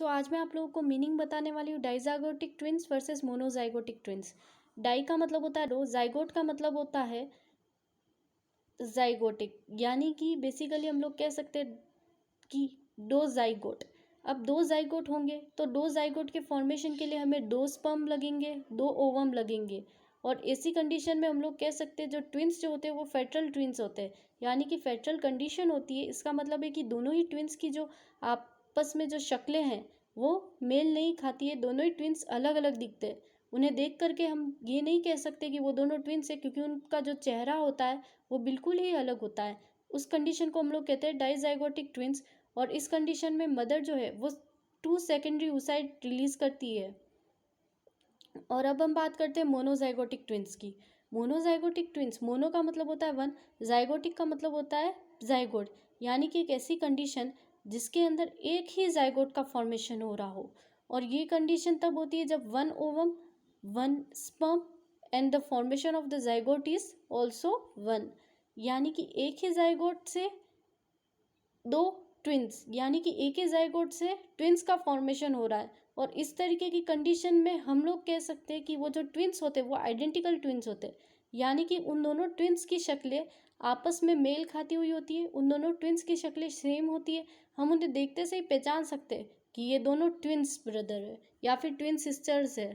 आज मैं आप लोगों को मीनिंग बताने वाली हूँ dizygotic twins versus monozygotic twins. Di का मतलब होता है दो, जाइगोट का मतलब होता है जाइगोटिक, यानी कि बेसिकली हम लोग कह सकते हैं कि दो जाइगोट। अब दो जाइगोट होंगे तो दो जाइगोट के फॉर्मेशन के लिए हमें दो स्पर्म लगेंगे, दो ओवम लगेंगे। और ऐसी कंडीशन में हम लोग कह सकते हैं जो ट्विंस जो होते हैं वो फेटरल ट्विंस होते हैं, यानी कि फेटरल कंडीशन होती है। इसका मतलब है कि दोनों ही ट्विंस की जो आपस में जो शक्लें हैं वो मेल नहीं खाती है, दोनों ही ट्विंस अलग अलग दिखते हैं। उन्हें देख करके हम ये नहीं कह सकते कि वो दोनों ट्विंस है, क्योंकि उनका जो चेहरा होता है वो बिल्कुल ही अलग होता है। उस कंडीशन को हम लोग कहते हैं डाइजाइगोटिक ट्विंस। और इस कंडीशन में मदर जो है वो 2 सेकेंडरी oocyte रिलीज करती है। और अब हम बात करते हैं मोनोजाइगोटिक ट्विंस की। मोनोजाइगोटिक ट्विंस, मोनो का मतलब होता है वन, जाइगोटिक का मतलब होता है जाइगोट, यानी कि एक ऐसी कंडीशन जिसके अंदर एक ही जाइगोट का फॉर्मेशन हो रहा हो। और ये कंडीशन तब होती है जब one ovum, one sperm and the formation of the zygote is also one, यानी कि एक ही जाइगोट से दो ट्विंस, यानी कि एक ही जाइगोट से ट्विंस का फॉर्मेशन हो रहा है। और इस तरीके की कंडीशन में हम लोग कह सकते हैं कि वो जो ट्विंस होते हैं वो आइडेंटिकल ट्विंस होते हैं, यानी कि उन दोनों ट्विंस की शक्लें आपस में मेल खाती हुई होती है, उन दोनों ट्विंस की शक्लें सेम होती है। हम उन्हें देखते से ही पहचान सकते हैं कि ये दोनों ट्विंस ब्रदर है या फिर ट्विन सिस्टर्स है।